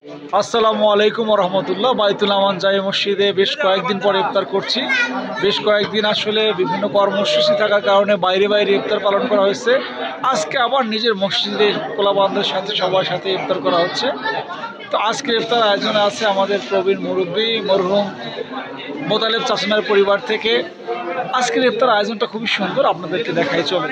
আসসালামু আলাইকুম রহমতুল্লাহ। বাইতুল আমান জামে মসজিদে বেশ কয়েকদিন পরে ইফতার করছি। বেশ কয়েকদিন আসলে বিভিন্ন কর্মসূচি থাকার কারণে বাইরে বাইরে ইফতার পালন করা হয়েছে। আজকে আবার নিজের মসজিদের কোলাবান্ধের সাথে সবার সাথে ইফতার করা হচ্ছে। তো আজকে ইফতার আয়োজনে আছে আমাদের প্রবীণ মুরব্বী মরহুম মোতালেব চাচনার পরিবার থেকে। আজকের ইফতার আয়োজনটা খুবই সুন্দর, আপনাদেরকে দেখাই চলে।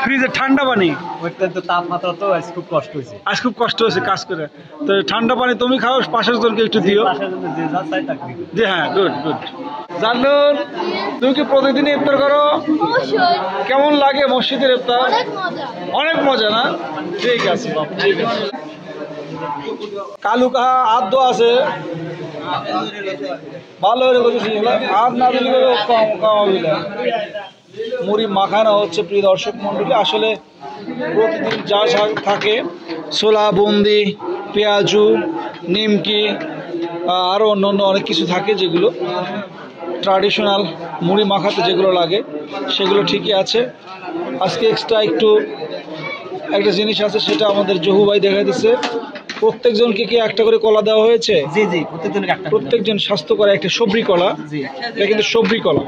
ফ্রিজে ঠান্ডা পানি, অত্যন্ত তাপমাত্রা তো আজ খুব কষ্ট হয়েছে। আজ খুব কষ্ট হয়েছে কাজ করে। তো ঠান্ডা পানি তুমি খাও, পাশের জনকে একটু দিও। জি হ্যাঁ, গুড গুড। জানুন, তুমি কি প্রতিদিন ইফতার করো? কেমন লাগে মসজিদের ইফতার? অনেক মজা না? ঠিক আছে বাবু, ঠিক আছে। কালু কাহা আদ আছে ভালো হয়ে গেছে, আদ না দিলে কম কম হবে। মুড়ি মাখানো হচ্ছে প্রিয় দর্শক মণ্ডলী। আসলে প্রতিদিন যা থাকে ছোলা, বুন্দি, পেঁয়াজু, নিমকি, আরও অন্য অন্য অনেক কিছু থাকে যেগুলো ট্র্যাডিশনাল মুড়ি মাখাতে যেগুলো লাগে সেগুলো ঠিকই আছে। আজকে এক্সট্রা একটু একটা জিনিস আছে, সেটা আমাদের জহু ভাই দেখাই দিচ্ছে। প্রত্যেকজনকে কি একটা করে কলা দেওয়া হয়েছে? জি জি, প্রত্যেকজন স্বাস্থ্যকর একটা সবরি কলা। এটা কিন্তু সবরি কলা।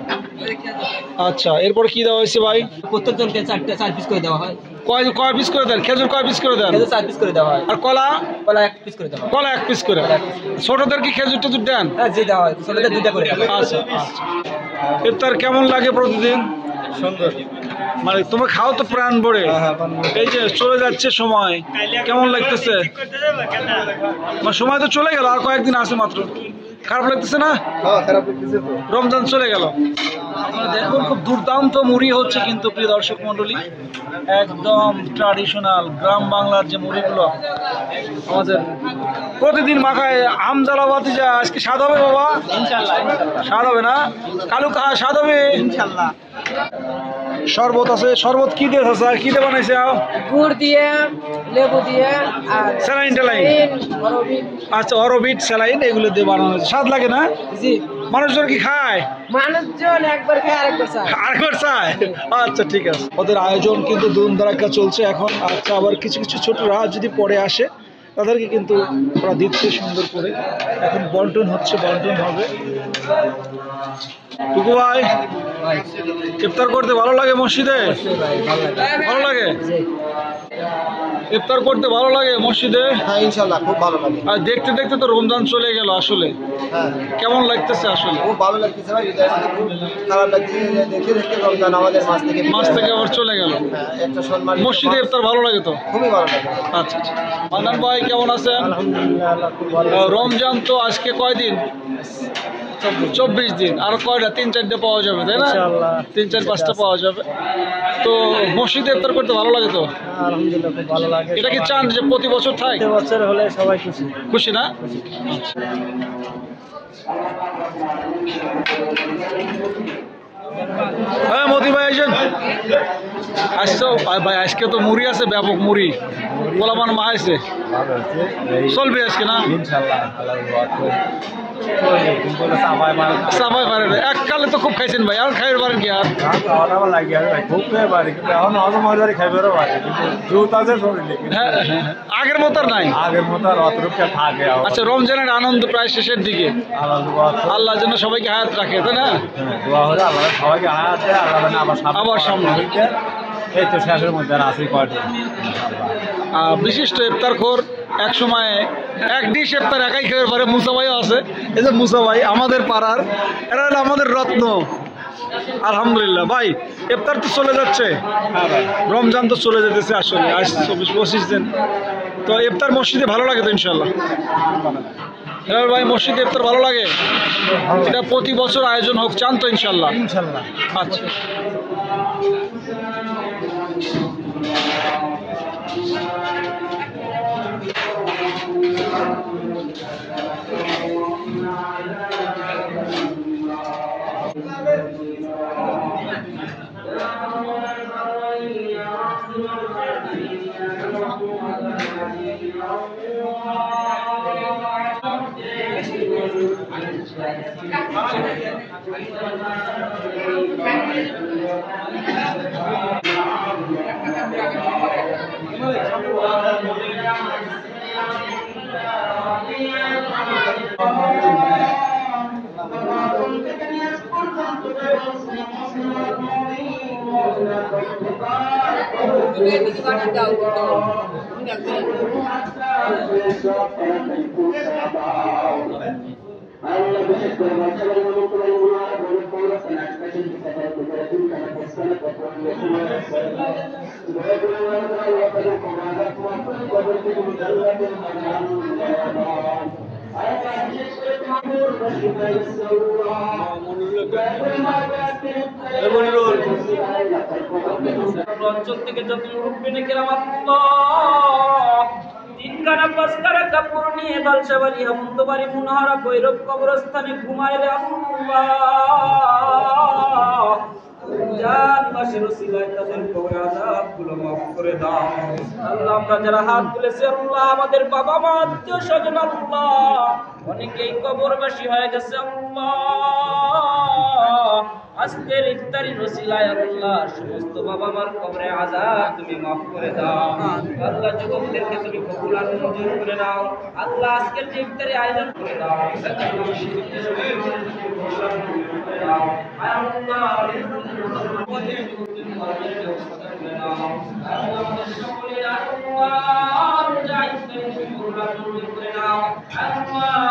আচ্ছা, এরপরে কি দেওয়া হয়েছে ভাই? প্রত্যেকজনকে 4 পিস করে দেওয়া হয়। কয় পিস করে দেন? খেজুর কয় পিস করে দেন? 4 পিস করে দেওয়া হয়। আর কলা? কলা 1 পিস করে দেওয়া হয়। কলা 1 পিস করে। ছোটদের কি খেজুর টেজুর দেন? হ্যাঁ জি দেওয়া হয়, ছোটদের 2টা করে দেওয়া হয়। আচ্ছা আচ্ছা। ইফতার কেমন লাগে প্রতিদিন? সুন্দর। মানে তোমার খাও তো প্রাণ ভরে। এই যে চলে যাচ্ছে সময়, কেমন লাগতেছে? সময় তো চলে গেল, আর কয়েকদিন আছে মাত্র। খারাপ লাগতেছে না? খারাপ লাগতেছে তো। রমজান চলে গেল। আপনারা দেখুন, খুব দুর্দান্ত মুড়ি হচ্ছে কিন্তু প্রিয় দর্শক মণ্ডলী। একদম ট্র্যাডিশনাল গ্রাম বাংলার যে মুড়িগুলো আমাদের প্রতিদিন মাখায়। আমজালাবাতি যা আজকে স্বাদ হবে বাবা? ইনশাআল্লাহ স্বাদ হবে না? কালু কাহা স্বাদ হবে ইনশাআল্লাহ। শরবত আছে। শরবত কি দিয়ে আছে? কি দিয়ে বানাইছে? গুড় দিয়ে, লেবু দিয়ে, আর স্যালাইন টেলাইন। আচ্ছা, অরবিট, স্যালাইন এগুলো দিয়ে বানানো হয়েছে। স্বাদ লাগে না? জি। মানুষজন কি খায়? মানুষজন একবার খায় আরেকবার চায়। আরেকবার চায়? আচ্ছা ঠিক আছে। ওদের আয়োজন কিন্তু ধুমধারাক্কা চলছে এখন। আচ্ছা, আবার কিছু কিছু ছোটরা যদি পরে আসে তাদেরকে কিন্তু ওরা দিচ্ছে সুন্দর করে। এখন বন্টন হচ্ছে, বন্টন হবে। টুকু ভাই, ইফতার করতে ভালো লাগে মসজিদে? ভালো লাগে? ইফতার করতে ভালো লাগে মসজিদে? হ্যাঁ ইনশাআল্লাহ, খুব ভালো লাগে। আর দেখতে দেখতে তো রমজান চলে গেল। আসলে হ্যাঁ, কেমন লাগতেছে? আসলে খুব ভালো লাগতেছে ভাই। হৃদয়ের মধ্যে খুব খারাপ লাগতেছে যে দেখতে দেখতে রমজান আমাদের মাছ থেকে আবার চলে গেল। একটা সম্মান। মসজিদে ইফতার ভালো লাগে তো? খুবই ভালো লাগে। আচ্ছা আচ্ছা। মান্নান ভাই কেমন আছেন? আলহামদুলিল্লাহ, আল্লাহ খুব ভালো। রমজান তো আজকে কয়দিন? 24 দিন। আরো কয়টা? 3-4টা পাওয়া যাবে, তাই না? ইনশাআল্লাহ 3-4-5টা পাওয়া যাবে। তো মসজিদে ইফতার করতে ভালো লাগে তো? আলহামদুলিল্লাহ, খুব ভালো লাগে। এটা কি চান যে প্রতি বছর থাক? প্রতি বছর হলে সবাই খুশি। খুশি না? হ্যাঁ মোদি ভাই আইসেন। আসছো ভাই? আজকে তো মুড়ি আছে, ব্যাপক মুড়ি। পোলামান মা আছে, চলবে আজকে না? সাবাই পারেন এককালে তো খুব খাইছেন ভাই, আর খাইতে পারেন কি? আর হ্যাঁ, আগের মতো আর নাই। আচ্ছা, রমজানের আনন্দ প্রায় শেষের দিকে। আল্লাহ যেন সবাইকে হায়াত রাখে, তাই না? আবার সামনে এই তো শেষের মধ্যে আছে কয়টা বিশিষ্ট ইফতারখোর। এক সময় এক ডিশ ইফতার একাই খেয়ে পারে। মুসা ভাইও আছে। এই যে মুসা ভাই আমাদের পাড়ার, এরা হলো আমাদের রত্ন। আলহামদুলিল্লাহ ভাই, ইফতার তো চলে যাচ্ছে। রমজান তো চলে যেতেছে আসলে। আজ 24-25 দিন। তো ইফতার মসজিদে ভালো লাগে তো ইনশাল্লাহ? হ্যাঁ ভাই, মসজিদে ইফতার ভালো লাগে। এটা প্রতি বছর আয়োজন হোক, চান তো ইনশাল্লাহ? ইনশাআল্লাহ। আচ্ছা। অঞ্চল থেকে যত মুরব্বিনে কেরাম তিনখানা পাঁচখানা কাপড় নিয়ে বালসাবাড়ি হামদবাড়ি মুনহারা ভৈরব কবরস্থানে ঘুমায় রে আল্লাহ জান মাসের ওসিলায় তাদের কবরে আযাবগুলো মাফ করে দাও আল্লাহ। আমরা যারা হাত তুলেছি আল্লাহ, আমাদের বাবা মা আত্মীয় স্বজন আল্লাহ অনেকেই কবরবাসী হয়ে গেছে আল্লাহ, আজকের ইফতারির ওসিলায় আল্লাহ সমস্ত বাবা মার কবরে আযাব তুমি মাফ করে দাও আল্লাহ। যুবকদেরকে তুমি কবুল আর মঞ্জুর করে নাও আল্লাহ। আজকের যে ইফতারি আয়োজন করে দাও আল্লাহ